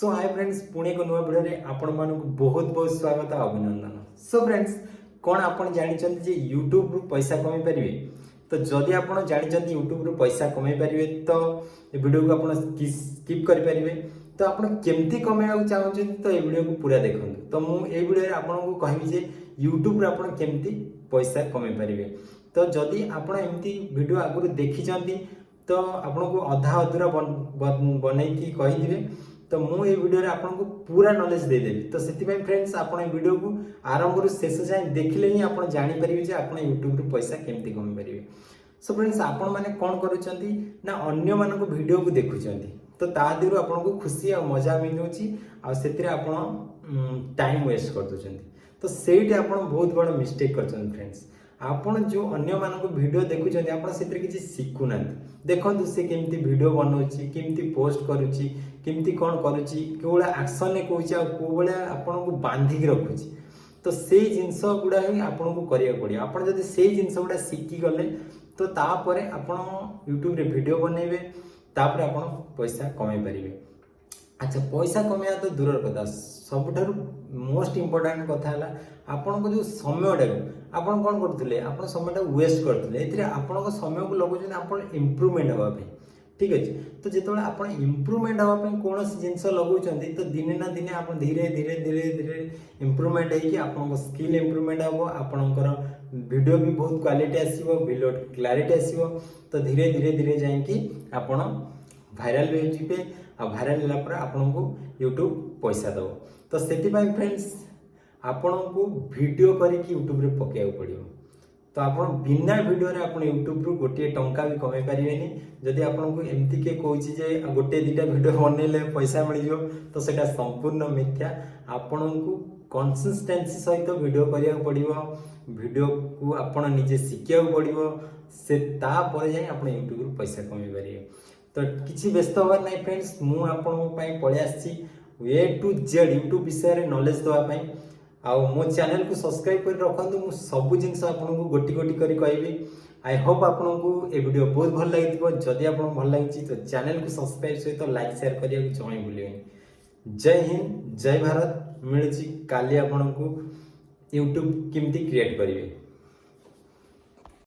सो hi friends Pune को नुआ video रे आपण मानक बहुत बहुत स्वागत और अभिनंदन। सो फ्रेंड्स कौन आपण जानिचंती जे YouTube रु पैसा कमाई परिवे। तो जदि आपण जानिचंती YouTube रु पैसा कमाई परिवे तो ए वीडियो को आपण स्किप करि परिवे। तो आपण केमती कमाइबा चाहउछन तो ए वीडियो को पूरा देखंतु। तो मु ए वीडियो रे आपण को कहबी जे YouTube रे आपण केमती पैसा कमाई परिवे। तो जदि आपण एमती वीडियो आगु देखि चंती तो आपण को आधा अधूरा बनै की कहि दिबे। तो मु ए वीडियो रे आपन को पूरा नॉलेज दे देबी। तो सेति भाई फ्रेंड्स आपन ए वीडियो को आरंभ रु शेष जाय देखले ही आपन जानि परिबे जे आपन YouTube रु पैसा केमती कमाई परिबे। सो फ्रेंड्स आपन माने कोन करूचंती ना अन्य मानको वीडियो को देखुचंती तो ता दिरु आपन को खुशी और मजा मिलुची आ सेतिरे आपन टाइम वेस्ट कर दोचंती। तो सेठी आपन बहुत बड़ मिस्टेक करचंती फ्रेंड्स। आपण जो अन्य मानको वीडियो देखुचंती आपण सेतिरे किछि सिखु नांती। देखंतु से केमती वीडियो बनौची केमती पोस्ट करूची केमती कोन करूची केवला एक्शन ने कहूची आ कोबला आपन को बांधी के रखुची। तो से जिंस गुडा ही आपन को करिया पड़िया। आपन जदि से जिंस गुडा सिखि गले तो ता परे आपन YouTube रे वीडियो बनेबे ता परे आपन पैसा कमाई परिबे। अच्छा पैसा कमाया तो दूर कथा सबुठारु मोस्ट इंपोर्टेंट कथा हला आपन को जो समय आपन कोन करथले आपन समय वेस्ट करथले एथिरे आपन को समय को लगुछन आपन इंप्रूवमेंट हवा पे। ठीक अछि तो जेतोळे आपन इंप्रूवमेंट हवा पे कोनोसी जिंस लगुचंती तो दिने ना दिने आपन धीरे धीरे इंप्रूवमेंट है कि आपन को स्किल इंप्रूवमेंट हबो आपनकर वीडियो भी बहुत क्वालिटी आसीबो वीडियो क्लैरिटी आसीबो। तो धीरे धीरे जाय कि आपन वायरल हो जिबे आ वायरल होला पर आपन को YouTube पैसा दबो। तो सेति भाई फ्रेंड्स आपन को वीडियो करी कि YouTube रे पकेउ पड़ियो। तो आपन बिना वीडियो रे आपन YouTube रु गोटे टंका भी कमाई परिबेनी। जदि आपन को एमती के कहूची जे गोटे दिटा वीडियो बनेले पैसा मिल जिवो तो सेटा संपूर्ण मिथ्या। आपन को कंसिस्टेंसी सहित वीडियो करिया पड़ियो वीडियो को आपन निजे सिखिया पड़ियो से ता परे जाय आपन YouTube रु पैसा कमाई परिबे। तो किछि व्यस्त होबार नै फ्रेंड्स मु आपन पई पळे आछि ए टू जेड YouTube विषय रे नॉलेज दवा पई आ मो चैनल को सब्सक्राइब कर रखंतु। मु सब जिंस आपन को गोटी गोटी करी कहबी। आई होप आपन को ए वीडियो बहुत भल लागिथिबो। जदि आपन भल लागिछि तो चैनल को सब्सक्राइब सहित लाइक शेयर करिया को जय भूलिबेनी। जय हिंद जय भारत मिलुछि काली आपन को YouTube केमती क्रिएट करिवे।